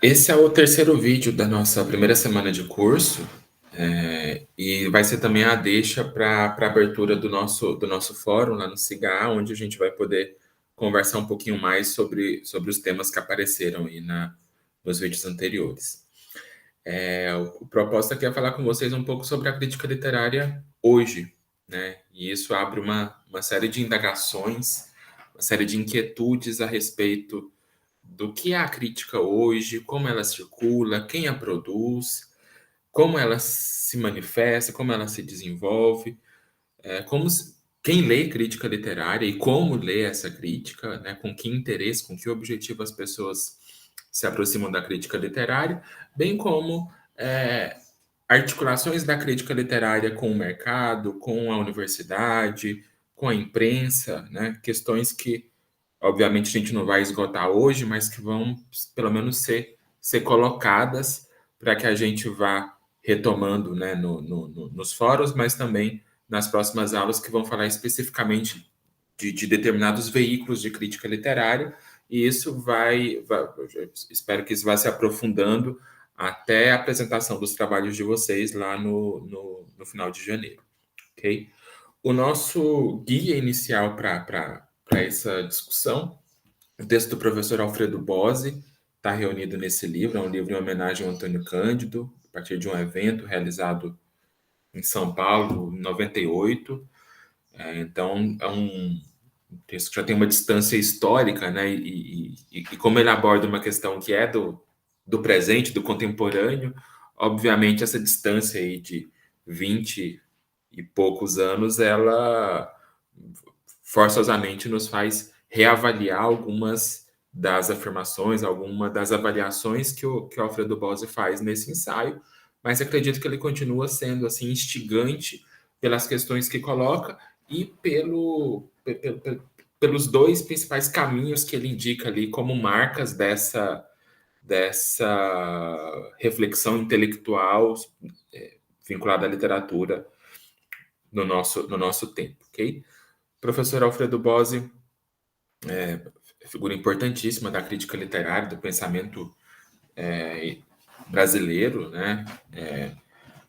Esse é o terceiro vídeo da nossa primeira semana de curso, e vai ser também a deixa para a abertura do nosso fórum lá no SIGA, onde a gente vai poder conversar um pouquinho mais sobre os temas que apareceram aí nos vídeos anteriores. O propósito aqui é falar com vocês um pouco sobre a crítica literária hoje, né? E isso abre uma série de indagações, uma série de inquietudes a respeito do que é a crítica hoje, como ela circula, quem a produz, como ela se manifesta, como ela se desenvolve, quem lê crítica literária e como lê essa crítica, né, com que interesse, com que objetivo as pessoas se aproximam da crítica literária, bem como articulações da crítica literária com o mercado, com a universidade, com a imprensa, né, questões que obviamente a gente não vai esgotar hoje, mas que vão pelo menos ser colocadas para que a gente vá retomando, né, nos fóruns, mas também nas próximas aulas que vão falar especificamente de determinados veículos de crítica literária, e isso espero que isso vá se aprofundando até a apresentação dos trabalhos de vocês lá no final de janeiro, ok? O nosso guia inicial para essa discussão, o texto do professor Alfredo Bose, está reunido nesse livro, é um livro em homenagem ao Antônio Cândido, a partir de um evento realizado em São Paulo, em 98. Então, é um texto que já tem uma distância histórica, né? E como ele aborda uma questão que é do presente, do contemporâneo, obviamente essa distância aí de 20 e poucos anos, ela forçosamente nos faz reavaliar algumas das afirmações, alguma das avaliações que o Alfredo Bose faz nesse ensaio, mas acredito que ele continua sendo assim instigante pelas questões que coloca e pelos dois principais caminhos que ele indica ali como marcas dessa reflexão intelectual vinculada à literatura no nosso tempo, ok? Professor Alfredo Bose, figura importantíssima da crítica literária, do pensamento brasileiro, né?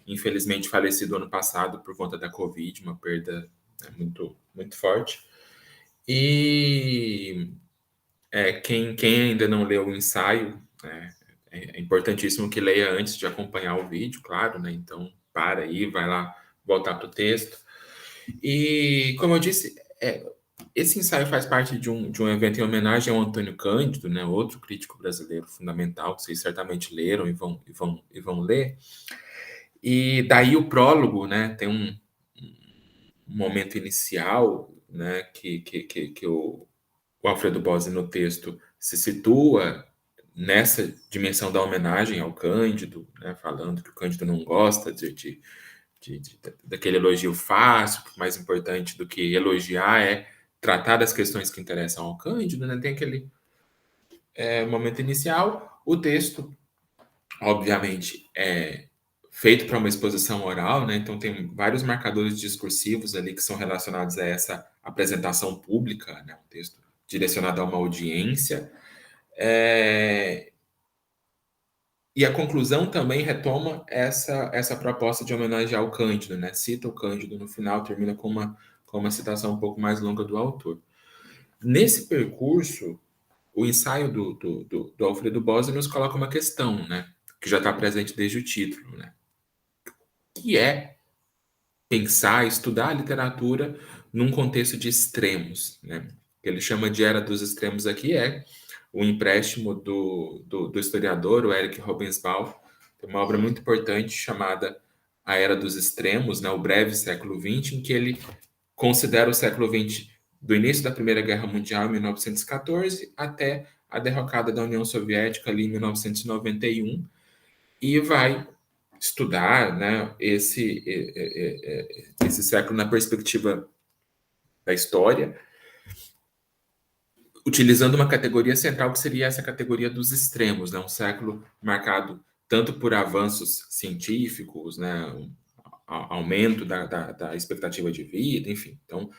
Infelizmente falecido ano passado por conta da Covid, uma perda muito, muito forte. E quem ainda não leu o ensaio, é importantíssimo que leia antes de acompanhar o vídeo, claro, né? Então, para aí, vai lá voltar para o texto. E, como eu disse, esse ensaio faz parte de um evento em homenagem ao Antônio Cândido, né, outro crítico brasileiro fundamental, que vocês certamente leram e vão ler. E daí o prólogo, né, tem um momento inicial, né, que o Alfredo Bose no texto se situa nessa dimensão da homenagem ao Cândido, né, falando que o Cândido não gosta daquele elogio fácil, que mais importante do que elogiar é tratar das questões que interessam ao Cândido, né? Tem aquele momento inicial. O texto, obviamente, é feito para uma exposição oral, né? Então tem vários marcadores discursivos ali que são relacionados a essa apresentação pública, né? Um texto direcionado a uma audiência. E a conclusão também retoma essa proposta de homenagear o Cândido, né? Cita o Cândido no final, termina com uma citação um pouco mais longa do autor. Nesse percurso, o ensaio do Alfredo Bose nos coloca uma questão, né? Que já está presente desde o título, né? Que é pensar, estudar a literatura num contexto de extremos, né? O que ele chama de era dos extremos aqui é o empréstimo do historiador, o Eric Robensbaum, tem uma obra muito importante chamada A Era dos Extremos, né, o breve século XX, em que ele considera o século XX do início da Primeira Guerra Mundial, em 1914, até a derrocada da União Soviética, ali em 1991, e vai estudar, né, esse século na perspectiva da história, utilizando uma categoria central que seria essa categoria dos extremos, né? Um século marcado tanto por avanços científicos, né? Aumento da expectativa de vida, enfim. Então,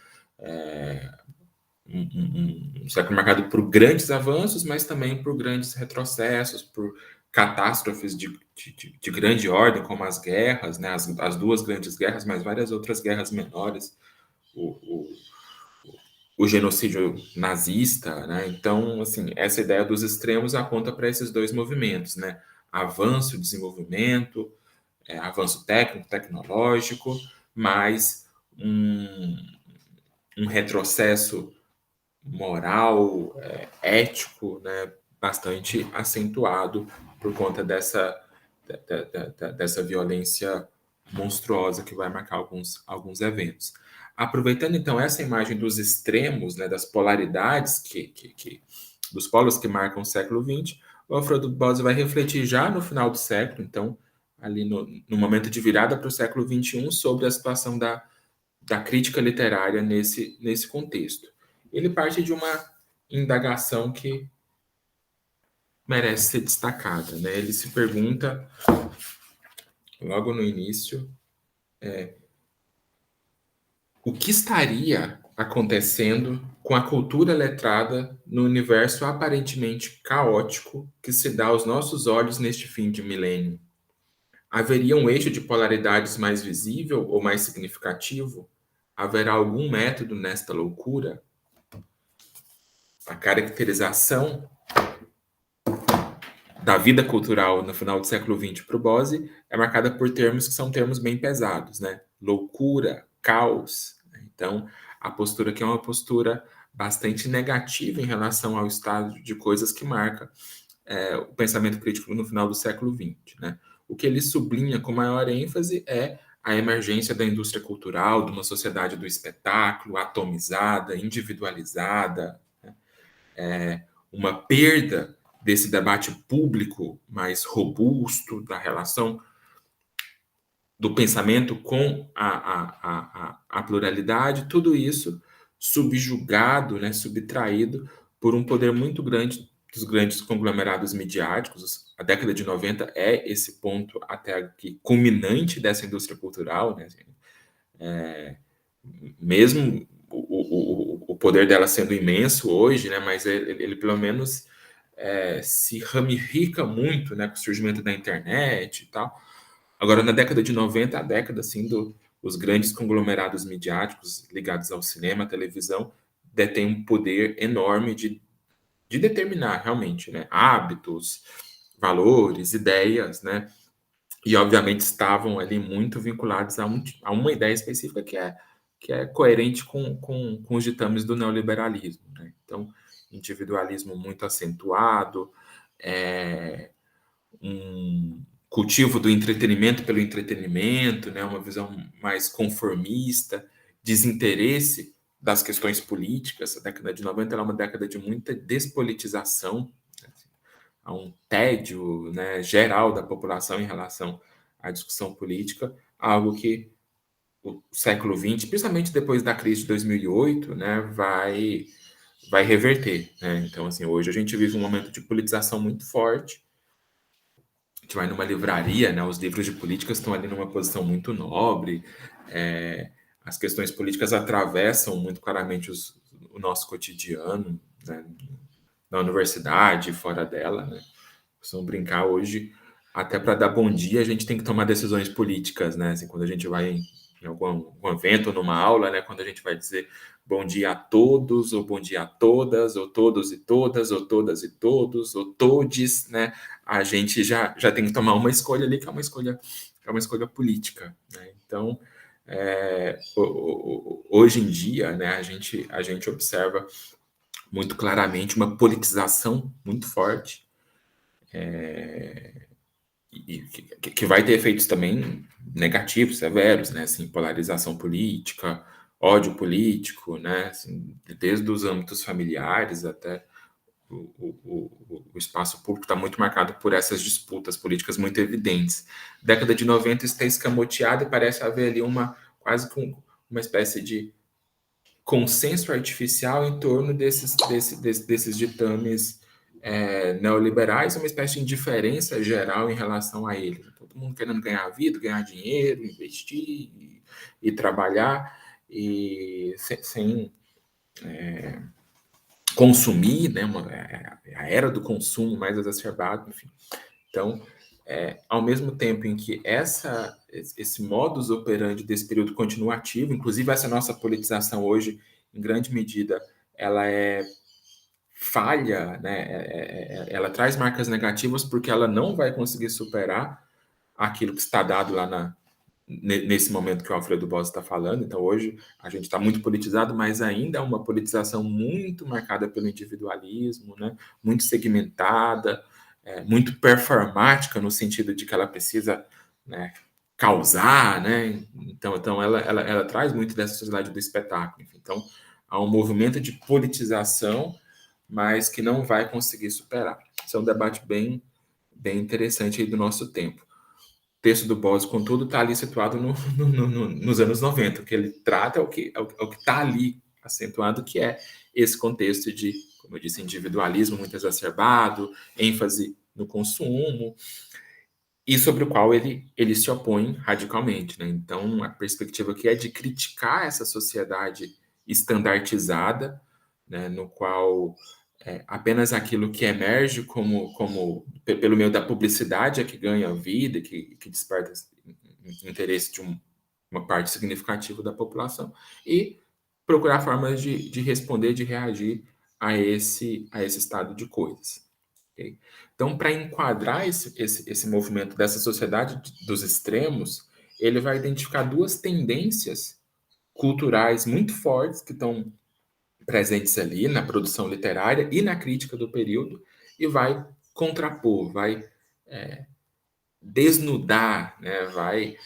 um século marcado por grandes avanços, mas também por grandes retrocessos, por catástrofes de grande ordem, como as guerras, né, as duas grandes guerras, mas várias outras guerras menores, o, o genocídio nazista, né? Então, assim, essa ideia dos extremos aponta para esses dois movimentos, né? Avanço, desenvolvimento, avanço técnico, tecnológico, mas um, um retrocesso moral, ético, né? Bastante acentuado por conta dessa violência monstruosa que vai marcar alguns eventos. Aproveitando então essa imagem dos extremos, né, das polaridades dos polos que marcam o século XX, o Alfredo Bose vai refletir já no final do século, então ali no momento de virada para o século XXI, sobre a situação da crítica literária nesse contexto. Ele parte de uma indagação que merece ser destacada, né? Ele se pergunta logo no início o que estaria acontecendo com a cultura letrada no universo aparentemente caótico que se dá aos nossos olhos neste fim de milênio? Haveria um eixo de polaridades mais visível ou mais significativo? Haverá algum método nesta loucura? A caracterização da vida cultural no final do século XX para o Bose é marcada por termos que são termos bem pesados, né? Loucura, caos. Então, a postura aqui é uma postura bastante negativa em relação ao estado de coisas que marca o pensamento crítico no final do século XX, né? O que ele sublinha com maior ênfase é a emergência da indústria cultural, de uma sociedade do espetáculo, atomizada, individualizada, uma perda desse debate público mais robusto, da relação do pensamento com a pluralidade, tudo isso subjugado, né, subtraído por um poder muito grande dos grandes conglomerados midiáticos. A década de 90 é esse ponto até aqui culminante dessa indústria cultural, né? Mesmo o poder dela sendo imenso hoje, né? Mas ele pelo menos se ramifica muito, né, com o surgimento da internet e tal. Agora, na década de 90, a década assim, os grandes conglomerados midiáticos ligados ao cinema, à televisão, detêm um poder enorme de determinar realmente, né, hábitos, valores, ideias, né, e obviamente estavam ali muito vinculados a uma ideia específica que é coerente com os ditames do neoliberalismo, né? Então, individualismo muito acentuado, é, um cultivo do entretenimento pelo entretenimento, né? Uma visão mais conformista, desinteresse das questões políticas. A década de 90 é uma década de muita despolitização, há um tédio, né, geral da população em relação à discussão política, algo que o século XX, principalmente depois da crise de 2008, né, vai reverter, né? Então, assim, hoje a gente vive um momento de politização muito forte. A gente vai numa livraria, né, os livros de política estão ali numa posição muito nobre, as questões políticas atravessam muito claramente o nosso cotidiano, né, na universidade, fora dela, né? Costumo brincar hoje, até para dar bom dia, a gente tem que tomar decisões políticas, né? Assim, quando a gente vai em algum evento ou numa aula, né? Quando a gente vai dizer bom dia a todos, ou bom dia a todas, ou todos e todas, ou todas e todos, ou todes, né? A gente já tem que tomar uma escolha ali, que é uma escolha política, né? Então, hoje em dia, né, a gente observa muito claramente uma politização muito forte, e que vai ter efeitos também negativos, severos, né? Assim, polarização política, ódio político, né? Assim, desde os âmbitos familiares até o espaço público está muito marcado por essas disputas políticas muito evidentes. Década de 90 está escamoteada e parece haver ali quase com uma espécie de consenso artificial em torno desses ditames neoliberais, uma espécie de indiferença geral em relação a ele. Todo mundo querendo ganhar vida, ganhar dinheiro, investir e trabalhar, e sem consumir, né? A era do consumo mais exacerbado, enfim. Então, ao mesmo tempo em que esse modus operandi desse período continua ativo, inclusive essa nossa politização hoje, em grande medida, ela é falha, né? Ela traz marcas negativas porque ela não vai conseguir superar aquilo que está dado lá nesse momento que o Alfredo Bose está falando. Então, hoje, a gente está muito politizado, mas ainda é uma politização muito marcada pelo individualismo, né? Muito segmentada, muito performática, no sentido de que ela precisa, né, causar, né? Então ela traz muito dessa sociedade do espetáculo. Enfim. Então, há um movimento de politização, mas que não vai conseguir superar. Isso é um debate bem interessante aí do nosso tempo. O texto do Bose, contudo, está ali situado nos anos 90. O que ele trata é o que está ali acentuado, que é esse contexto de, como eu disse, individualismo muito exacerbado, ênfase no consumo, e sobre o qual ele se opõe radicalmente, né? Então, a perspectiva aqui é de criticar essa sociedade estandartizada, né, no qual apenas aquilo que emerge pelo meio da publicidade é que ganha vida, que desperta interesse de uma parte significativa da população, e procurar formas de responder, de reagir a esse estado de coisas. Okay? Então, para enquadrar esse movimento dessa sociedade dos extremos, ele vai identificar duas tendências culturais muito fortes que estão presentes ali na produção literária e na crítica do período, e vai contrapor, vai desnudar, né, vai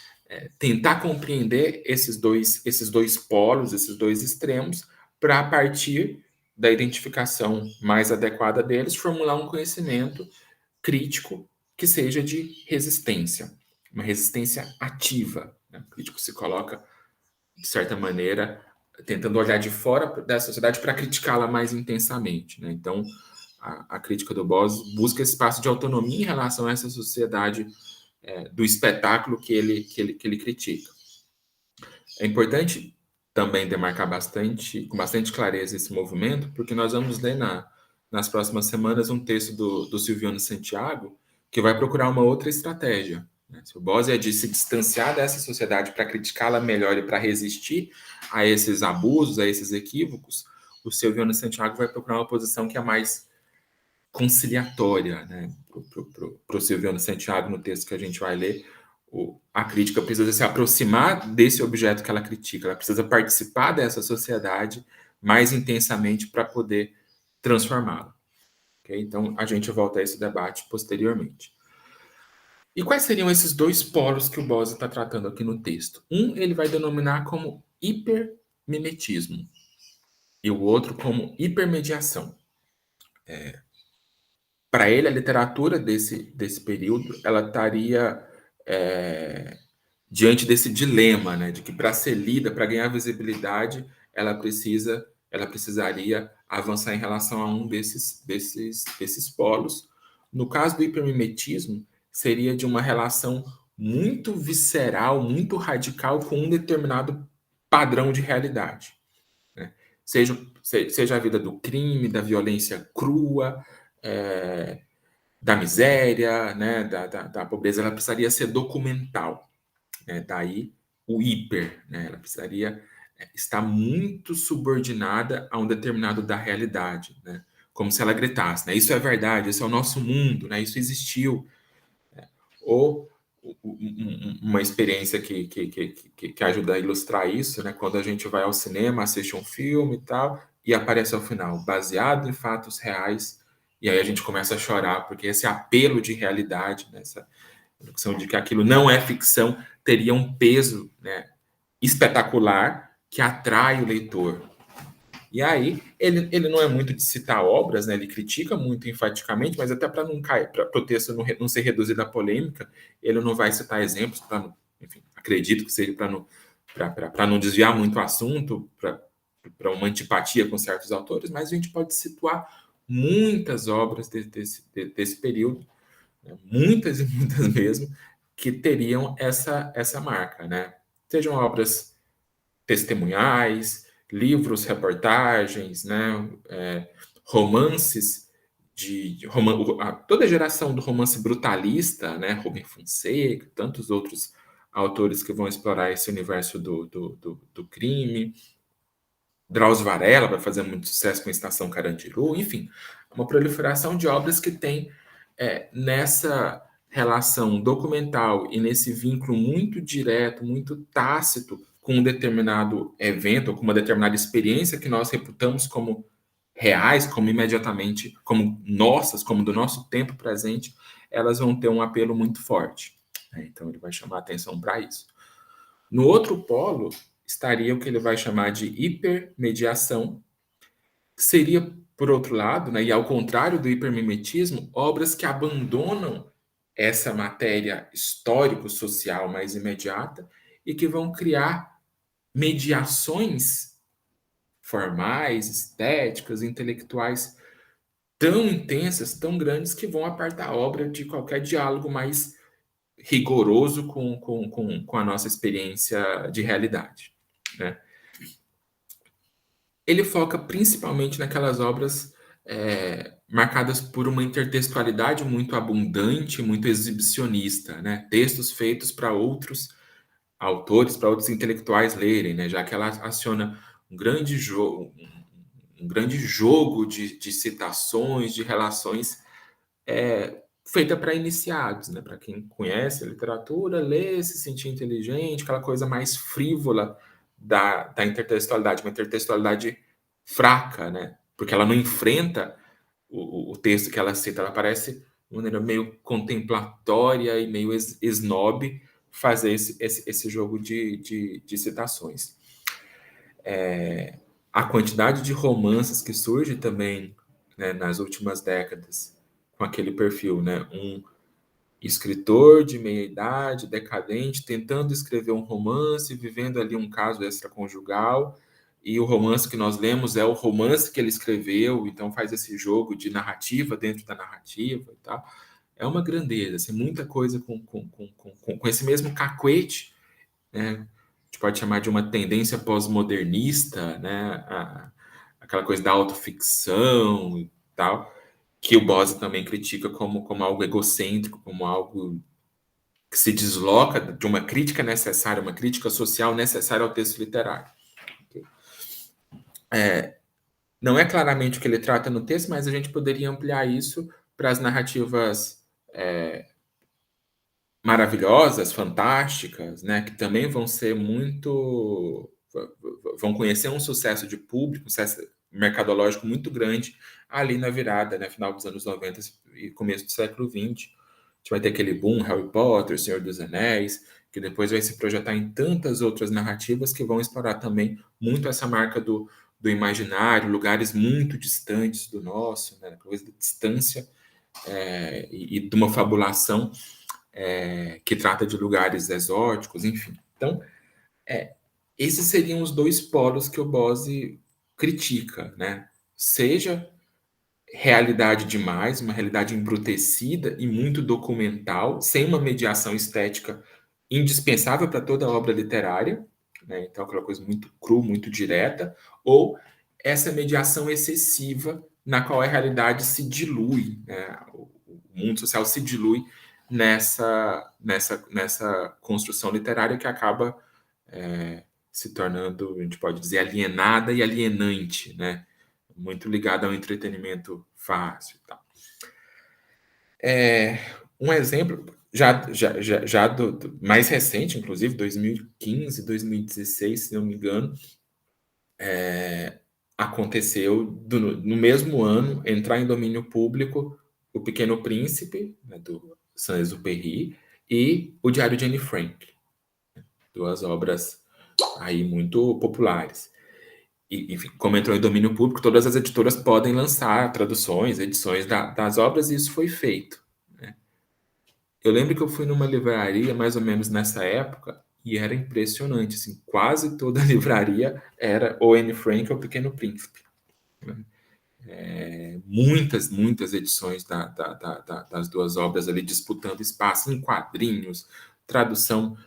tentar compreender esses dois polos, esses dois extremos, para, a partir da identificação mais adequada deles, formular um conhecimento crítico que seja de resistência, uma resistência ativa. Né? O crítico se coloca, de certa maneira, tentando olhar de fora da sociedade para criticá-la mais intensamente. Né? Então, a crítica do Bose busca espaço de autonomia em relação a essa sociedade do espetáculo que ele critica. É importante também demarcar com bastante clareza esse movimento, porque nós vamos ler nas próximas semanas um texto do Silviano Santiago, que vai procurar uma outra estratégia. Né? Se o Bose é de se distanciar dessa sociedade para criticá-la melhor e para resistir a esses abusos, a esses equívocos, o Silviano Santiago vai procurar uma posição que é mais conciliatória, né? Para o Silviano Santiago, no texto que a gente vai ler, a crítica precisa se aproximar desse objeto que ela critica, ela precisa participar dessa sociedade mais intensamente para poder transformá-la. Okay? Então, a gente volta a esse debate posteriormente. E quais seriam esses dois polos que o Bose está tratando aqui no texto? Um ele vai denominar como hipermimetismo e o outro como hipermediação. Para ele, a literatura desse período ela estaria diante desse dilema, né, de que para ser lida, para ganhar visibilidade, ela precisaria avançar em relação a um desses polos. No caso do hipermimetismo, seria de uma relação muito visceral, muito radical com um determinado padrão de realidade. Né? Seja a vida do crime, da violência crua, da miséria, né, da pobreza, ela precisaria ser documental. Né? Daí o hiper, né? Ela precisaria estar muito subordinada a um determinado da realidade, né? Como se ela gritasse, né? Isso é verdade, isso é o nosso mundo, né? Isso existiu. Ou uma experiência que ajuda a ilustrar isso, né? Quando a gente vai ao cinema, assiste um filme e tal, e aparece ao final, baseado em fatos reais, e aí a gente começa a chorar, porque esse apelo de realidade, né? Essa noção de que aquilo não é ficção, teria um peso, né, espetacular que atrai o leitor. E aí, ele não é muito de citar obras, né? Ele critica muito enfaticamente, mas até para não cair, para o texto não ser reduzido à polêmica, ele não vai citar exemplos, enfim, acredito que seja para não desviar muito o assunto, para uma antipatia com certos autores, mas a gente pode situar muitas obras desse período, né? Muitas e muitas mesmo, que teriam essa marca, né? Sejam obras testemunhais, livros, reportagens, né, romances toda a geração do romance brutalista, né, Rubem Fonseca, tantos outros autores que vão explorar esse universo do crime. Drauzio Varela vai fazer muito sucesso com Estação Carandiru, enfim, uma proliferação de obras que tem nessa relação documental e nesse vínculo muito direto, muito tácito com um determinado evento ou com uma determinada experiência que nós reputamos como reais, como imediatamente, como nossas, como do nosso tempo presente, elas vão ter um apelo muito forte. Então ele vai chamar atenção para isso. No outro polo estaria o que ele vai chamar de hipermediação, que seria, por outro lado, né, e ao contrário do hipermimetismo, obras que abandonam essa matéria histórico-social mais imediata e que vão criar mediações formais, estéticas, intelectuais tão intensas, tão grandes, que vão apartar a obra de qualquer diálogo mais rigoroso com a nossa experiência de realidade, né? Ele foca principalmente naquelas obras marcadas por uma intertextualidade muito abundante, muito exibicionista, né? Textos feitos para outros autores, para outros intelectuais lerem, né? Já que ela aciona um grande jogo de citações, de relações feita para iniciados, né? Para quem conhece a literatura, lê, se sentir inteligente, aquela coisa mais frívola da intertextualidade, uma intertextualidade fraca, né? Porque ela não enfrenta o texto que ela cita, ela parece de maneira meio contemplatória e meio snob fazer esse jogo de citações. A quantidade de romances que surge também, né, nas últimas décadas com aquele perfil, né? Um escritor de meia idade, decadente, tentando escrever um romance, vivendo ali um caso extraconjugal, e o romance que nós lemos é o romance que ele escreveu, então faz esse jogo de narrativa dentro da narrativa e tal. É uma grandeza, assim, muita coisa com esse mesmo cacuete, né? A gente pode chamar de uma tendência pós-modernista, né? Aquela coisa da autoficção e tal, que o Bose também critica como algo egocêntrico, como algo que se desloca de uma crítica necessária, uma crítica social necessária ao texto literário. Não é claramente o que ele trata no texto, mas a gente poderia ampliar isso para as narrativas maravilhosas, fantásticas, né, que também vão ser muito, vão conhecer um sucesso de público, um sucesso mercadológico muito grande ali na virada, né, final dos anos 90 e começo do século XX. A gente vai ter aquele boom, Harry Potter, Senhor dos Anéis, que depois vai se projetar em tantas outras narrativas que vão explorar também muito essa marca do imaginário, lugares muito distantes do nosso, né, coisa da distância e de uma fabulação que trata de lugares exóticos, enfim. Então, esses seriam os dois polos que o Bose critica, né? Seja realidade demais, uma realidade embrutecida e muito documental, sem uma mediação estética indispensável para toda obra literária, né? Então, aquela coisa muito crua, muito direta, ou essa mediação excessiva na qual a realidade se dilui, né? O mundo social se dilui nessa construção literária que acaba se tornando, a gente pode dizer, alienada e alienante, né? Muito ligada ao entretenimento fácil e tal. Um exemplo, já do mais recente, inclusive, 2015, 2016, se não me engano, aconteceu no mesmo ano entrar em domínio público O Pequeno Príncipe, né, do Saint-Exupéry, e O Diário de Anne Frank, duas obras aí muito populares. E, enfim, como entrou em domínio público, todas as editoras podem lançar traduções, edições das obras, e isso foi feito, né? Eu lembro que eu fui numa livraria mais ou menos nessa época e era impressionante, assim, quase toda a livraria era ou Anne Frank ou O Pequeno Príncipe, né? Muitas edições das duas obras ali disputando espaço em quadrinhos, tradução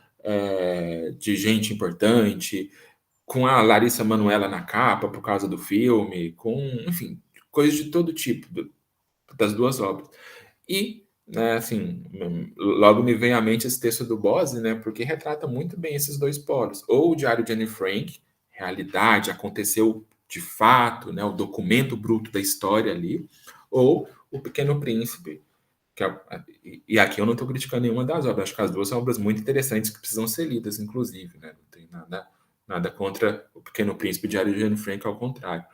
de gente importante, com a Larissa Manoela na capa por causa do filme, com, enfim, coisas de todo tipo. das duas obras. E, né, assim, logo me vem à mente esse texto do Bose, né, porque retrata muito bem esses dois polos. Ou o Diário de Anne Frank, realidade, aconteceu de fato, né, o documento bruto da história ali, ou o Pequeno Príncipe, e aqui eu não estou criticando nenhuma das obras, acho que as duas são obras muito interessantes que precisam ser lidas, inclusive, né, não tem nada contra o Pequeno Príncipe e o Diário de Anne Frank, ao contrário.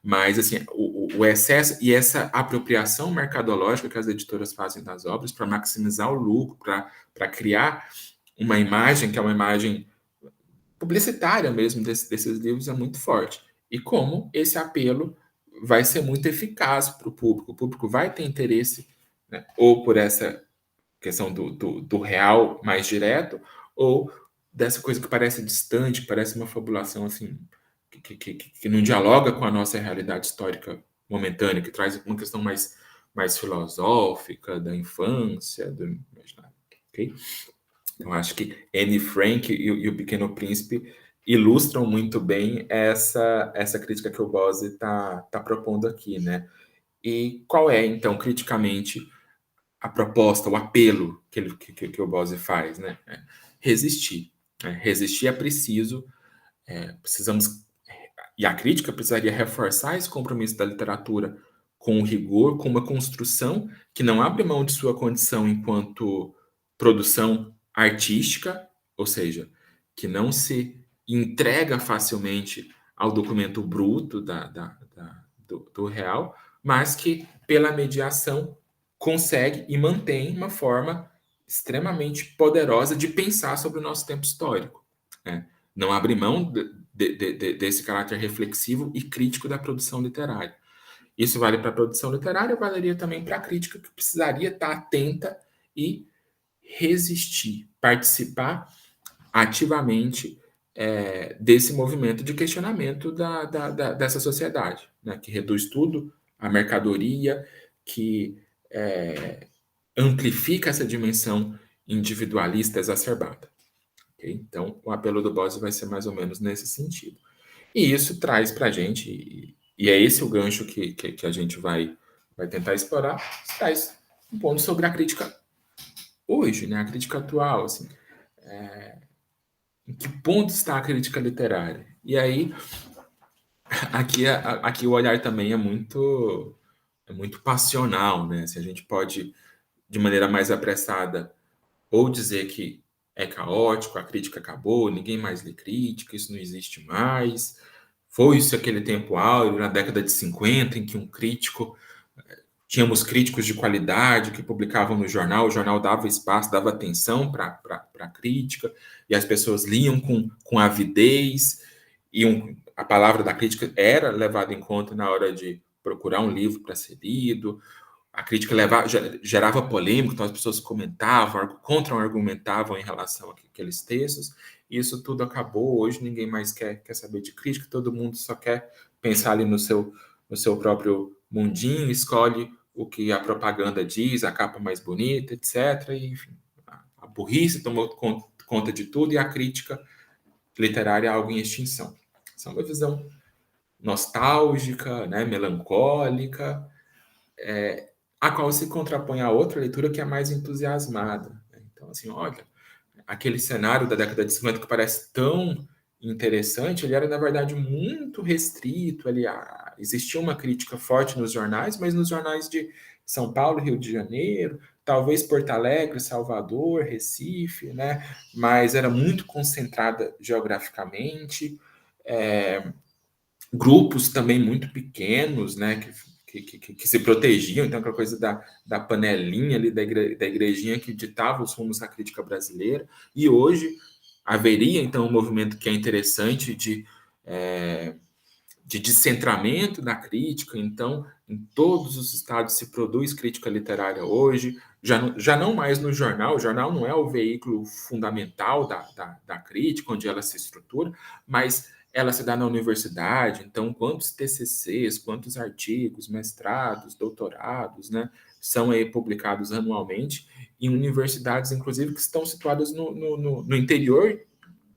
Mas, assim, o excesso e essa apropriação mercadológica que as editoras fazem das obras para maximizar o lucro, para criar uma imagem que é uma imagem publicitária mesmo desses livros é muito forte. E como esse apelo vai ser muito eficaz para o público vai ter interesse, né, ou por essa questão do real mais direto, ou dessa coisa que parece distante, parece uma fabulação assim, que não dialoga com a nossa realidade histórica momentânea, que traz uma questão mais filosófica da infância, do imaginário. Okay? Então, acho que Anne Frank e o Pequeno Príncipe ilustram muito bem essa crítica que o Bose está propondo aqui, né? E qual é, então, criticamente, a proposta, o apelo que o Bose faz, né? Resistir. Resistir é preciso, precisamos, e a crítica precisaria reforçar esse compromisso da literatura com o rigor, com uma construção que não abre mão de sua condição enquanto produção artística, ou seja, que não se entrega facilmente ao documento bruto do real, mas que, pela mediação, consegue e mantém uma forma extremamente poderosa de pensar sobre o nosso tempo histórico. Né? Não abre mão desse caráter reflexivo e crítico da produção literária. Isso vale para a produção literária, valeria também para a crítica, que precisaria estar atenta e resistir, participar ativamente desse movimento de questionamento dessa sociedade, né, que reduz tudo à mercadoria, que amplifica essa dimensão individualista exacerbada. Okay? Então, o apelo do Bose vai ser mais ou menos nesse sentido. E isso traz para a gente, e é esse o gancho que a gente vai tentar explorar, traz um ponto sobre a crítica hoje, né? A crítica atual, assim. Em que ponto está a crítica literária? E aí, aqui o olhar também é muito passional, né? Se a gente pode, de maneira mais apressada, ou dizer que é caótico, a crítica acabou, ninguém mais lê crítica, isso não existe mais. Foi-se aquele tempo áureo, na década de 50, em que tínhamos críticos de qualidade que publicavam no jornal, o jornal dava espaço, dava atenção para a crítica, e as pessoas liam com avidez, e a palavra da crítica era levada em conta na hora de procurar um livro para ser lido. A crítica gerava polêmica, então as pessoas comentavam, contra-argumentavam em relação àqueles textos. Isso tudo acabou. Hoje ninguém mais quer saber de crítica, todo mundo só quer pensar ali no seu próprio mundinho, escolhe o que a propaganda diz, a capa mais bonita, etc. E, enfim, a burrice tomou conta de tudo e a crítica literária é algo em extinção. Essa é uma visão nostálgica, né, melancólica, a qual se contrapõe a outra leitura que é mais entusiasmada. Né? Então, assim, olha, aquele cenário da década de 50 que parece tão interessante, ele era, na verdade, muito restrito. Existia uma crítica forte nos jornais, mas nos jornais de São Paulo, Rio de Janeiro, talvez Porto Alegre, Salvador, Recife, né? Mas era muito concentrada geograficamente. Grupos também muito pequenos, né? Que se protegiam, então aquela coisa da panelinha ali, da igrejinha que ditava os rumos da crítica brasileira. E hoje haveria, então, um movimento que é interessante de descentramento da crítica. Então, em todos os estados se produz crítica literária hoje, já não mais no jornal. O jornal não é o veículo fundamental da crítica, onde ela se estrutura, mas ela se dá na universidade. Então, quantos TCCs, quantos artigos, mestrados, doutorados, né, são aí publicados anualmente em universidades, inclusive, que estão situadas no interior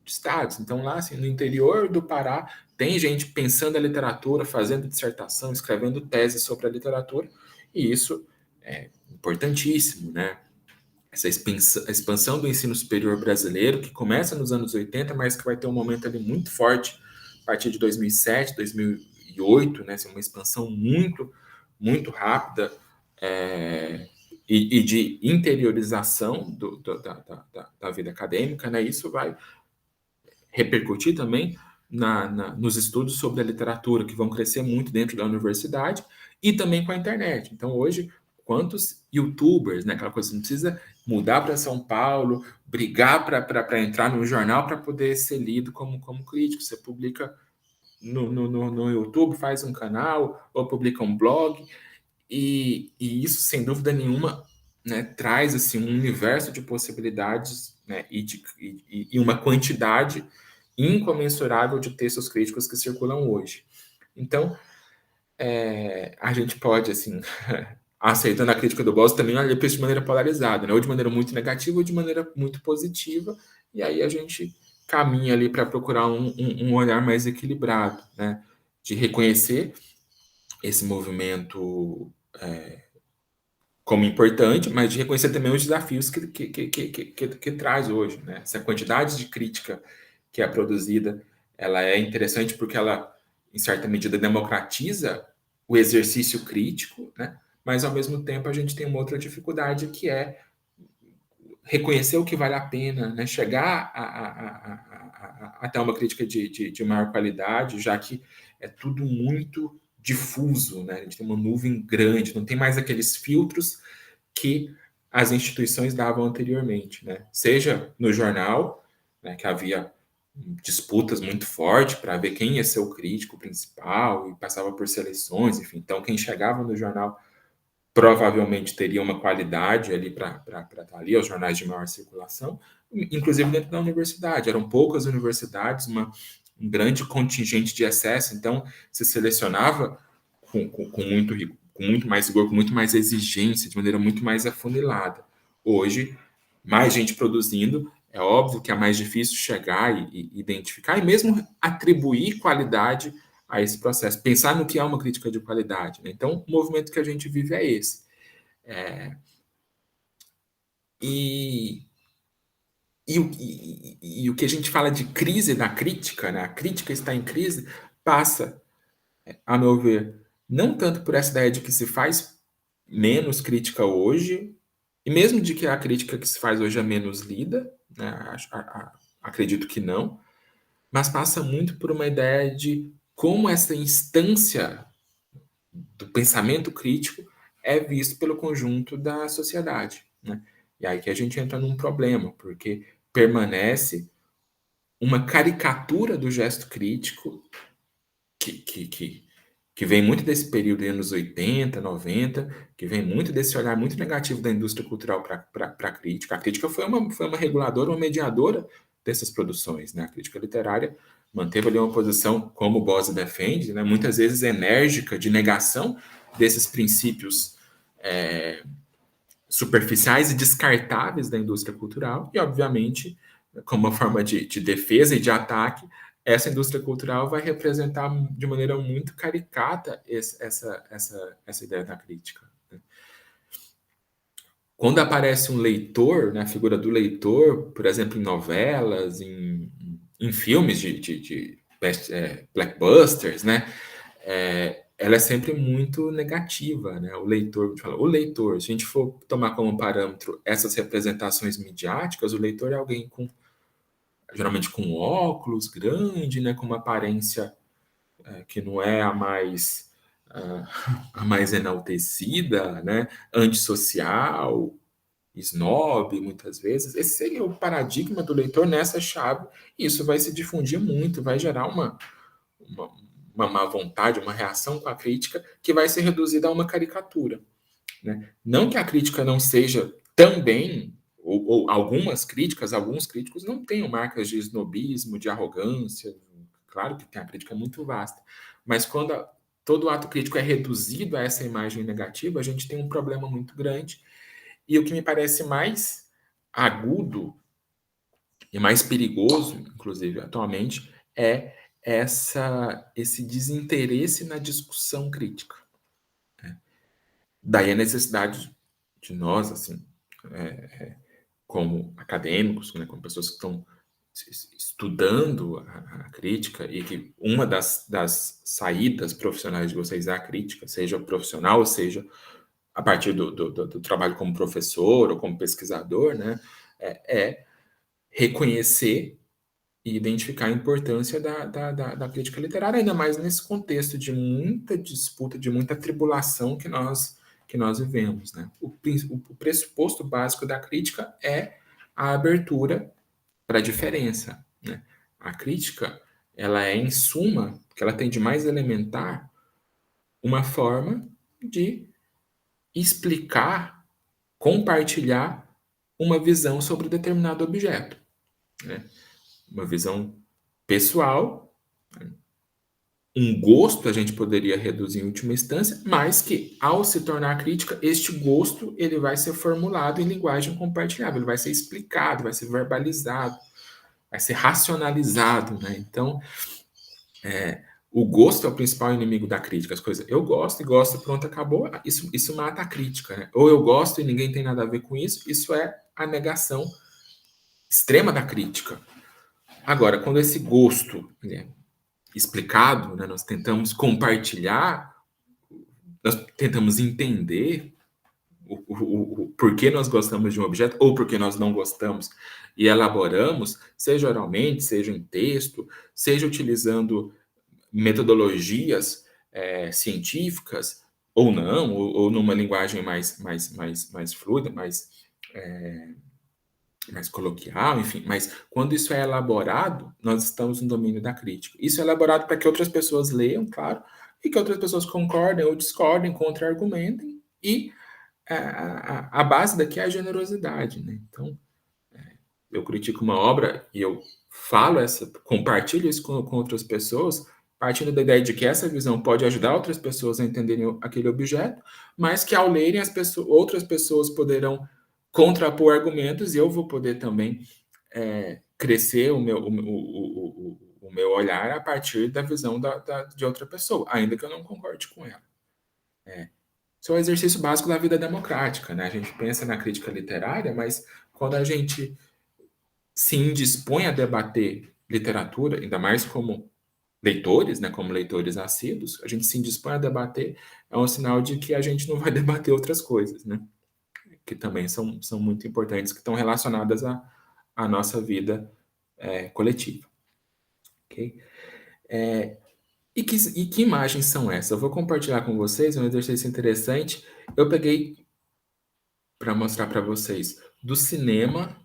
de estados. Então, lá, assim, no interior do Pará, tem gente pensando a literatura, fazendo dissertação, escrevendo tese sobre a literatura, E isso é importantíssimo, né? Essa expansão do ensino superior brasileiro, que começa nos anos 80, mas que vai ter um momento ali muito forte a partir de 2007, 2008, né? Assim, uma expansão muito, muito rápida e de interiorização da vida acadêmica, né? Isso vai repercutir também nos estudos sobre a literatura, que vão crescer muito dentro da universidade, e também com a internet. Então, hoje, quantos YouTubers, né, aquela coisa, você não precisa mudar para São Paulo, brigar para entrar no jornal para poder ser lido como crítico. Você publica no YouTube, faz um canal, ou publica um blog, e isso, sem dúvida nenhuma, né, traz assim, um universo de possibilidades, né, e uma quantidade incomensurável de textos críticos que circulam hoje. Então, a gente pode, assim, aceitando a crítica do Boss, também olhar para isso de maneira polarizada, né? Ou de maneira muito negativa ou de maneira muito positiva, e aí a gente caminha ali para procurar um olhar mais equilibrado, né? De reconhecer esse movimento como importante, mas de reconhecer também os desafios que traz hoje, né? Essa quantidade de crítica que é produzida, ela é interessante porque ela, em certa medida, democratiza o exercício crítico, né? Mas, ao mesmo tempo, a gente tem uma outra dificuldade que é reconhecer o que vale a pena, né? Chegar até uma crítica de maior qualidade, já que é tudo muito difuso, né? A gente tem uma nuvem grande, não tem mais aqueles filtros que as instituições davam anteriormente, né? Seja no jornal, né, que havia disputas muito fortes para ver quem ia ser o crítico principal e passava por seleções, enfim. Então, quem chegava no jornal provavelmente teria uma qualidade ali para estar ali, os jornais de maior circulação, inclusive dentro da universidade. Eram poucas universidades, um grande contingente de excesso, então se selecionava com muito mais rigor, com muito mais exigência, de maneira muito mais afunilada. Hoje, mais gente produzindo, é óbvio que é mais difícil chegar e identificar e mesmo atribuir qualidade a esse processo, pensar no que é uma crítica de qualidade, né? Então, o movimento que a gente vive é esse. E, e o que a gente fala de crise da crítica, né? A crítica está em crise, passa, a meu ver, não tanto por essa ideia de que se faz menos crítica hoje, e mesmo de que a crítica que se faz hoje é menos lida, né? Acredito que não, mas passa muito por uma ideia de como essa instância do pensamento crítico é visto pelo conjunto da sociedade, né? E aí que a gente entra num problema, porque permanece uma caricatura do gesto crítico que, que, que, que vem muito desse período dos anos 80, 90, que vem muito desse olhar muito negativo da indústria cultural para a crítica. A crítica foi uma reguladora, uma mediadora dessas produções, né? A crítica literária manteve ali uma posição, como o Bose defende, né? Muitas vezes enérgica, de negação desses princípios superficiais e descartáveis da indústria cultural, e, obviamente, como uma forma de defesa e de ataque, essa indústria cultural vai representar de maneira muito caricata essa ideia da crítica. Quando aparece um leitor, né, a figura do leitor, por exemplo, em novelas, em filmes de blackbusters, né, ela é sempre muito negativa, né? O leitor, se a gente for tomar como parâmetro essas representações midiáticas, o leitor é alguém geralmente com óculos grande, né? Com uma aparência que não é a mais enaltecida, né? Antissocial, snob, muitas vezes. Esse seria o paradigma do leitor nessa chave, e isso vai se difundir muito, vai gerar uma, uma má vontade, uma reação com a crítica que vai ser reduzida a uma caricatura, né? Não que a crítica não seja também, ou algumas críticas, alguns críticos não tenham marcas de snobismo, de arrogância, claro que tem a crítica muito vasta, mas quando todo ato crítico é reduzido a essa imagem negativa, a gente tem um problema muito grande, e o que me parece mais agudo e mais perigoso, inclusive atualmente, é esse desinteresse na discussão crítica. Daí a necessidade de nós, assim, como acadêmicos, né, como pessoas que estão estudando a crítica, e que uma das saídas profissionais de vocês é a crítica, seja profissional, seja a partir do trabalho como professor ou como pesquisador, né, é reconhecer e identificar a importância da crítica literária, ainda mais nesse contexto de muita disputa, de muita tribulação que nós vivemos. Né? O pressuposto básico da crítica é a abertura para a diferença. Né? A crítica, ela é, em suma, que ela tem de mais elementar, uma forma de explicar, compartilhar uma visão sobre determinado objeto. Né? Uma visão pessoal, um gosto a gente poderia reduzir em última instância, mas que, ao se tornar crítica, este gosto ele vai ser formulado em linguagem compartilhável, ele vai ser explicado, vai ser verbalizado, vai ser racionalizado, né? Então, o gosto é o principal inimigo da crítica. As coisas, eu gosto e gosto, pronto, acabou. Isso mata a crítica, né? Ou eu gosto e ninguém tem nada a ver com isso, isso é a negação extrema da crítica. Agora, quando esse gosto explicado, né, nós tentamos compartilhar, nós tentamos entender o porquê nós gostamos de um objeto ou porquê nós não gostamos e elaboramos, seja oralmente, seja em texto, seja utilizando metodologias científicas ou não, ou numa linguagem mais fluida, mais coloquial, enfim, mas quando isso é elaborado, nós estamos no domínio da crítica. Isso é elaborado para que outras pessoas leiam, claro, e que outras pessoas concordem ou discordem, contra-argumentem, e a base daqui é a generosidade, né? Então, eu critico uma obra e eu compartilho isso com outras pessoas, partindo da ideia de que essa visão pode ajudar outras pessoas a entenderem aquele objeto, mas que ao lerem outras pessoas poderão contrapor argumentos e eu vou poder também crescer o meu olhar a partir da visão de outra pessoa, ainda que eu não concorde com ela. Isso é um exercício básico da vida democrática, né? A gente pensa na crítica literária, mas quando a gente se indispõe a debater literatura, ainda mais como leitores, né, como leitores assíduos, a gente se indispõe a debater, é um sinal de que a gente não vai debater outras coisas, né? Que também são muito importantes, que estão relacionadas à nossa vida coletiva. Okay? E que imagens são essas? Eu vou compartilhar com vocês um exercício interessante. Eu peguei para mostrar para vocês do cinema.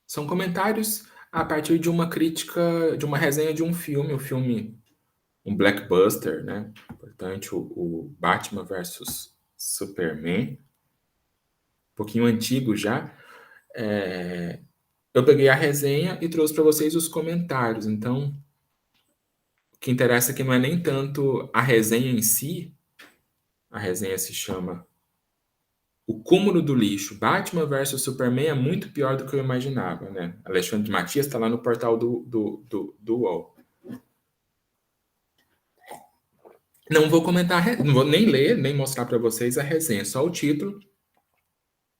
São comentários a partir de uma crítica, de uma resenha de um filme, um blockbuster, né? Importante, o Batman versus Superman, um pouquinho antigo já. Eu peguei a resenha e trouxe para vocês os comentários. Então, o que interessa aqui não é nem tanto a resenha em si. A resenha se chama O Cúmulo do Lixo. Batman versus Superman é muito pior do que eu imaginava, né? Alexandre Matias está lá no portal do UOL. Não vou comentar, não vou nem ler, nem mostrar para vocês a resenha, só o título.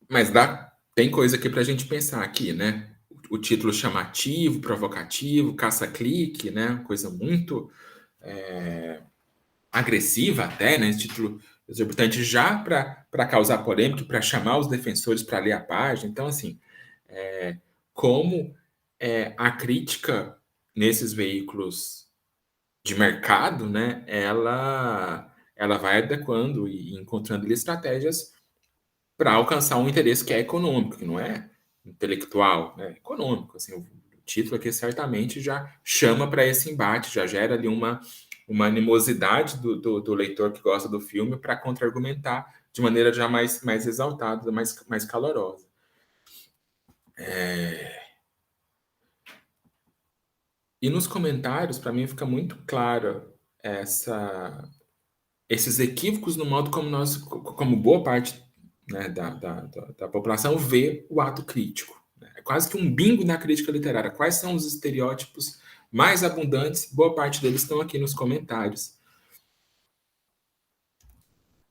Mas tem coisa aqui para a gente pensar aqui, né? O título chamativo, provocativo, caça-clique, né? Coisa muito agressiva até, né? Esse título exorbitante já para causar polêmica, para chamar os defensores para ler a página. Então, assim, como a crítica nesses veículos de mercado, né? Ela vai adequando e encontrando ali estratégias para alcançar um interesse que é econômico, que não é intelectual, né? Econômico. Assim, o título aqui certamente já chama para esse embate, já gera ali uma animosidade do leitor que gosta do filme para contra-argumentar de maneira já mais exaltada, mais calorosa. E nos comentários, para mim, fica muito claro esses equívocos no modo como como boa parte, né, da população vê o ato crítico. Né? É quase que um bingo na crítica literária. Quais são os estereótipos mais abundantes? Boa parte deles estão aqui nos comentários.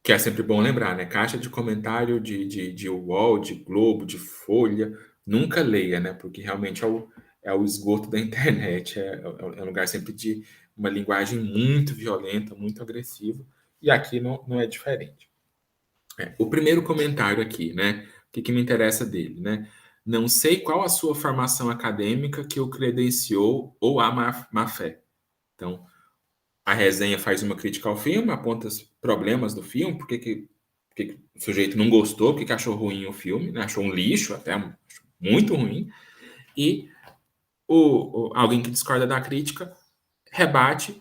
que é sempre bom lembrar, né? Caixa de comentário de UOL, de Globo, de Folha, nunca leia, né? Porque realmente é o esgoto da internet, é um lugar sempre de uma linguagem muito violenta, muito agressiva, e aqui não é diferente. O primeiro comentário aqui, né? O que me interessa dele, né? Não sei qual a sua formação acadêmica que o credenciou ou a má fé. Então, a resenha faz uma crítica ao filme, aponta os problemas do filme, por que que o sujeito não gostou, por que que achou ruim o filme, né? Achou um lixo, até muito ruim, e alguém que discorda da crítica rebate,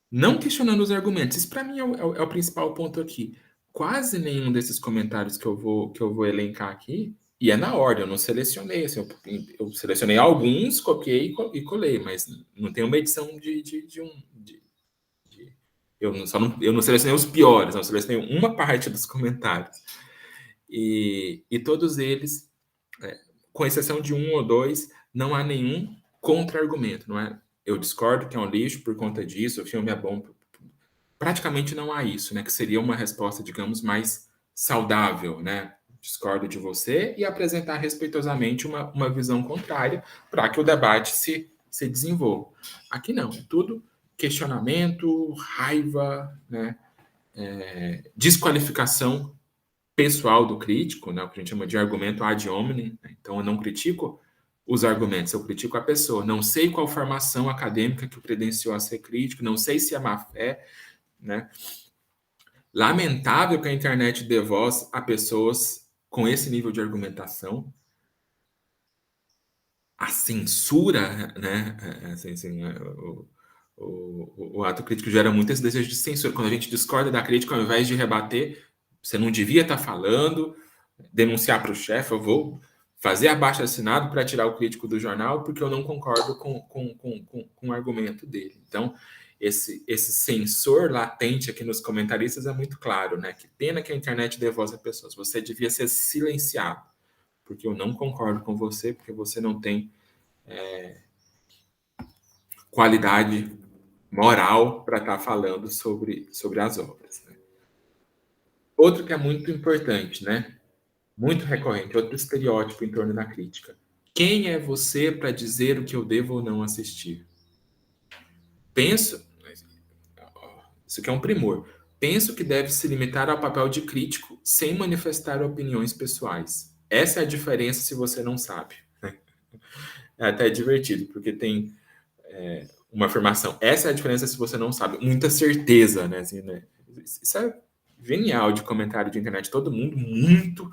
não questionando os argumentos. Isso para mim é o principal ponto aqui. Quase nenhum desses comentários que eu vou elencar aqui, e é na ordem, eu não selecionei, assim, eu selecionei alguns, copiei e colei, mas não tem uma edição eu não selecionei os piores, eu selecionei uma parte dos comentários. E todos eles, com exceção de um ou dois, não há nenhum contra-argumento, não é? Eu discordo que é um lixo por conta disso, o filme é bom. Praticamente não há isso, né? Que seria uma resposta, digamos, mais saudável, né? Discordo de você e apresentar respeitosamente uma visão contrária para que o debate se desenvolva. Aqui não, é tudo questionamento, raiva, né? Desqualificação pessoal do crítico, né? O que a gente chama de argumento ad hominem. Né? Então, eu não critico os argumentos, eu critico a pessoa. Não sei qual formação acadêmica que o credenciou a ser crítico, não sei se é má fé, né? Lamentável que a internet dê voz a pessoas com esse nível de argumentação. A censura, né? Assim, o ato crítico gera muito esse desejo de censura. Quando a gente discorda da crítica, ao invés de rebater, você não devia estar falando, denunciar para o chefe, eu vou fazer abaixo-assinado para tirar o crítico do jornal porque eu não concordo com o argumento dele. Então, esse censor latente aqui nos comentaristas é muito claro, né? Que pena que a internet dê voz a pessoas. Você devia ser silenciado, porque eu não concordo com você, porque você não tem qualidade moral para estar falando sobre as obras. Né? Outro que é muito importante, né? Muito recorrente, outro estereótipo em torno da crítica. Quem é você para dizer o que eu devo ou não assistir? Penso, isso aqui é um primor. Penso que deve se limitar ao papel de crítico sem manifestar opiniões pessoais. Essa é a diferença se você não sabe. É até divertido, porque tem uma afirmação. Essa é a diferença se você não sabe. Muita certeza, né? Assim, né? Isso é genial de comentário de internet. Todo mundo muito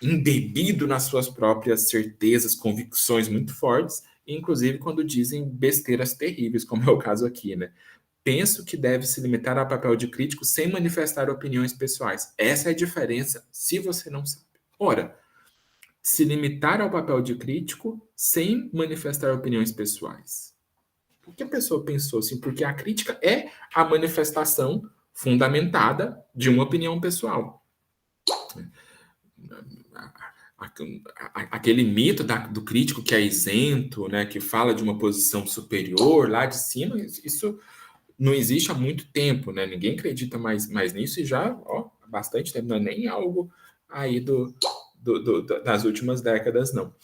embebido nas suas próprias certezas, convicções muito fortes, inclusive quando dizem besteiras terríveis, como é o caso aqui, né? Penso que deve se limitar ao papel de crítico sem manifestar opiniões pessoais. Essa é a diferença, se você não sabe. Ora, se limitar ao papel de crítico sem manifestar opiniões pessoais. O que a pessoa pensou assim? Porque a crítica é a manifestação fundamentada de uma opinião pessoal. Aquele mito do crítico que é isento, né, que fala de uma posição superior lá de cima, isso não existe há muito tempo, né? Ninguém acredita mais nisso e já há bastante tempo, não é nem algo aí das últimas décadas, não.